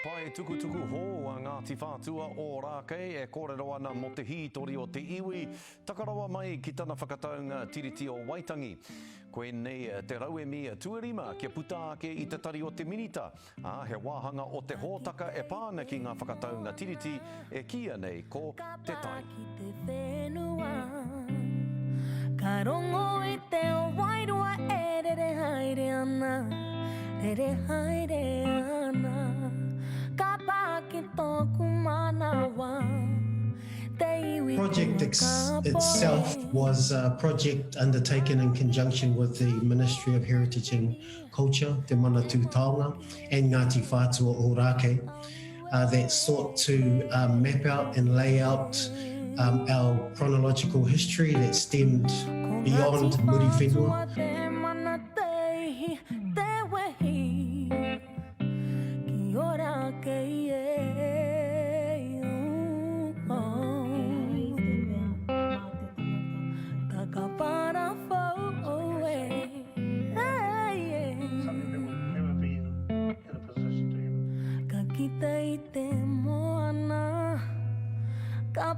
Pai tuku hō a Ngāti Whātua o Rākei e kōrero ana mo te hītori o te iwi. Takarawa mai ki tana whakataunga tiriti o Waitangi. Koe nei te rauemi tuarima kia puta ake i te tari o te minita. He wāhanga o te hōtaka e pāna ki ngā whakataunga tiriti e kia nei ko te tai. Ka rongo i te wairua e re haere ana, re haere ana. Ka pāki tōku manawa. Project itself was a project undertaken in conjunction with the Ministry of Heritage and Culture, Te Manatū Taonga, and Ngāti Whātua o Rākei, that sought to map out and lay out our chronological history that stemmed beyond Muri Whenua.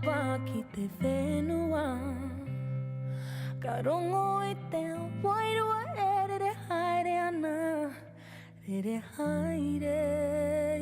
Ka ki te whenua, ka rongo i te wairua e re haere ana, re haere.